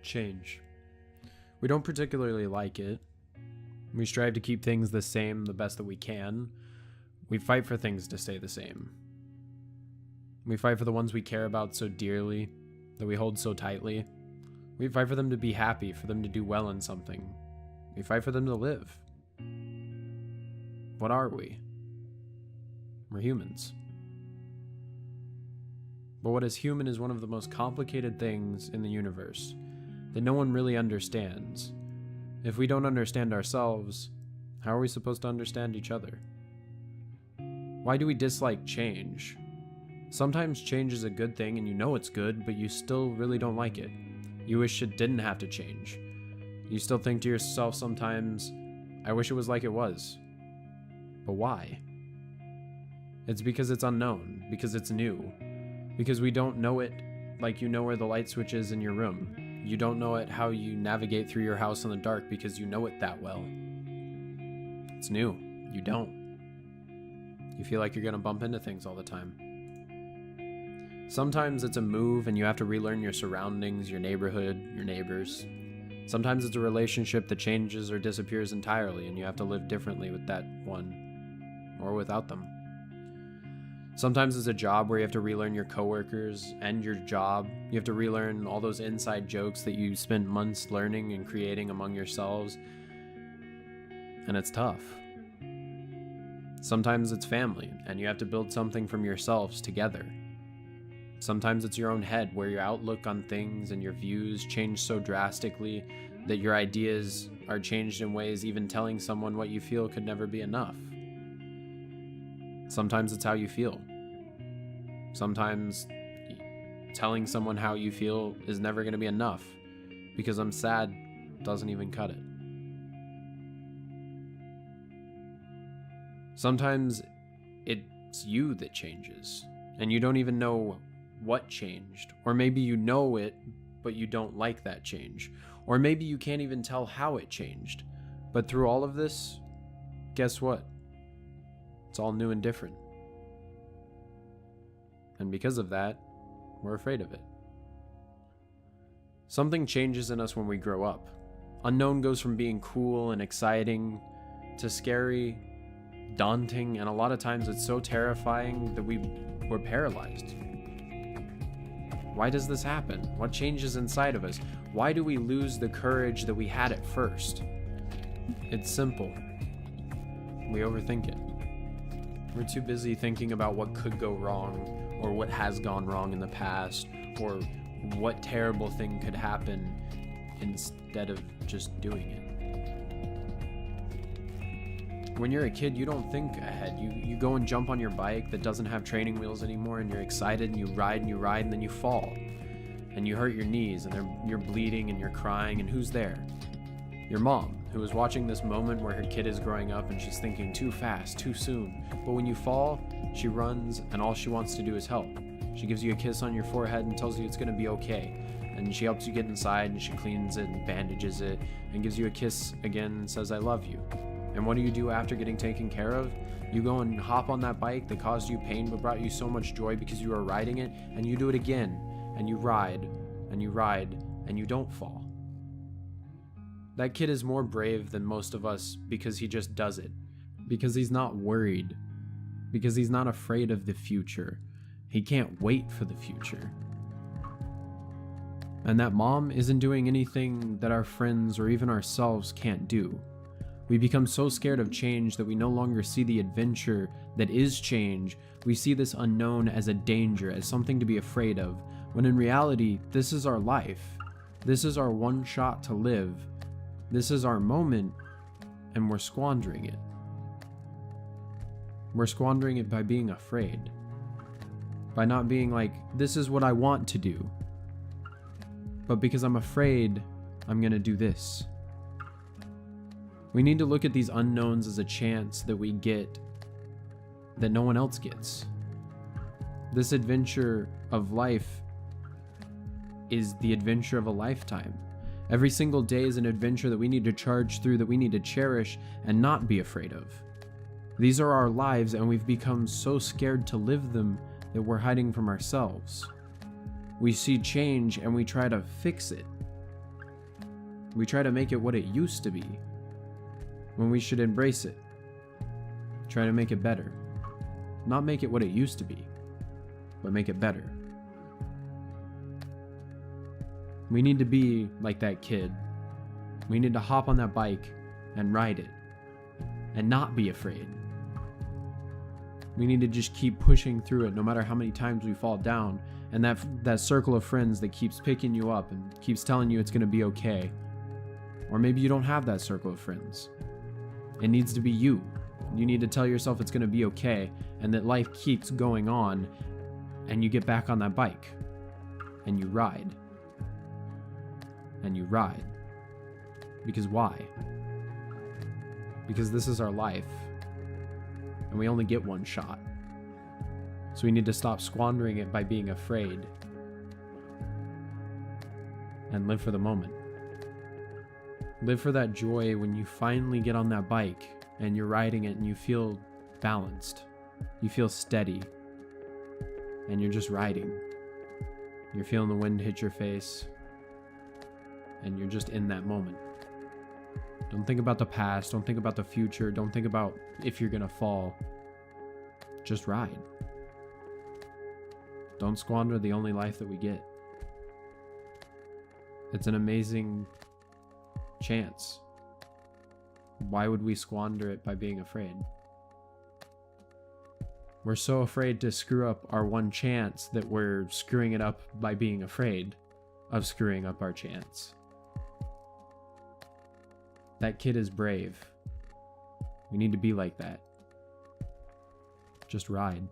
Change. We don't particularly like it. We strive to keep things the same the best that we can. We fight for things to stay the same. We fight for the ones we care about so dearly, that we hold so tightly. We fight for them to be happy, for them to do well in something. We fight for them to live. What are we? We're humans. But what is human is one of the most complicated things in the universe that no one really understands. If we don't understand ourselves, how are we supposed to understand each other? Why do we dislike change? Sometimes change is a good thing and you know it's good, but you still really don't like it. You wish it didn't have to change. You still think to yourself sometimes, I wish it was like it was. But why? It's because it's unknown, because it's new, because we don't know it like you know where the light switch is in your room. You don't know it how you navigate through your house in the dark because you know it that well. It's new. You don't. You feel like you're going to bump into things all the time. Sometimes it's a move and you have to relearn your surroundings, your neighborhood, your neighbors. Sometimes it's a relationship that changes or disappears entirely and you have to live differently with that one or without them. Sometimes it's a job where you have to relearn your coworkers and your job. You have to relearn all those inside jokes that you spent months learning and creating among yourselves. And it's tough. Sometimes it's family and you have to build something from yourselves together. Sometimes it's your own head where your outlook on things and your views change so drastically that your ideas are changed in ways even telling someone what you feel could never be enough. Sometimes it's how you feel. Sometimes telling someone how you feel is never going to be enough because I'm sad doesn't even cut it. Sometimes it's you that changes and you don't even know what changed, or maybe you know it but you don't like that change, or maybe you can't even tell how it changed. But through all of this, guess what? It's all new and different. And because of that, we're afraid of it. Something changes in us when we grow up. Unknown goes from being cool and exciting to scary, daunting, and a lot of times it's so terrifying that we're paralyzed. Why does this happen? What changes inside of us? Why do we lose the courage that we had at first? It's simple. We overthink it. We're too busy thinking about what could go wrong, or what has gone wrong in the past, or what terrible thing could happen instead of just doing it. When you're a kid, you don't think ahead. You go and jump on your bike that doesn't have training wheels anymore, and you're excited, and you ride, and then you fall. And you hurt your knees, and you're bleeding, and you're crying, and who's there? Your mom, who is watching this moment where her kid is growing up, and she's thinking too fast, too soon. But when you fall, she runs, and all she wants to do is help. She gives you a kiss on your forehead and tells you it's going to be okay. And she helps you get inside, and she cleans it and bandages it, and gives you a kiss again and says, I love you. And what do you do after getting taken care of? You go and hop on that bike that caused you pain but brought you so much joy because you were riding it, and you do it again, and you ride, and you ride, and you don't fall. That kid is more brave than most of us because he just does it. Because he's not worried. Because he's not afraid of the future. He can't wait for the future. And that mom isn't doing anything that our friends or even ourselves can't do. We become so scared of change that we no longer see the adventure that is change. We see this unknown as a danger, as something to be afraid of, when in reality, this is our life. This is our one shot to live. This is our moment, and we're squandering it. We're squandering it by being afraid. By not being like, this is what I want to do. But because I'm afraid, I'm gonna do this. We need to look at these unknowns as a chance that we get that no one else gets. This adventure of life is the adventure of a lifetime. Every single day is an adventure that we need to charge through, that we need to cherish and not be afraid of. These are our lives, and we've become so scared to live them that we're hiding from ourselves. We see change and we try to fix it. We try to make it what it used to be, when we should embrace it. Try to make it better. Not make it what it used to be, but make it better. We need to be like that kid. We need to hop on that bike and ride it, and not be afraid. We need to just keep pushing through it no matter how many times we fall down, and that circle of friends that keeps picking you up and keeps telling you it's going to be okay. Or maybe you don't have that circle of friends. It needs to be you. You need to tell yourself it's going to be okay, and that life keeps going on, and you get back on that bike, and you ride. And you ride. Because why? Because this is our life, and we only get one shot. So we need to stop squandering it by being afraid, and live for the moment. Live for that joy when you finally get on that bike and you're riding it and you feel balanced, you feel steady, and you're just riding. You're feeling the wind hit your face, and you're just in that moment. Don't think about the past, don't think about the future, don't think about if you're gonna fall. Just ride. Don't squander the only life that we get. It's an amazing chance. Why would we squander it by being afraid? We're so afraid to screw up our one chance that we're screwing it up by being afraid of screwing up our chance. That kid is brave. We need to be like that. Just ride.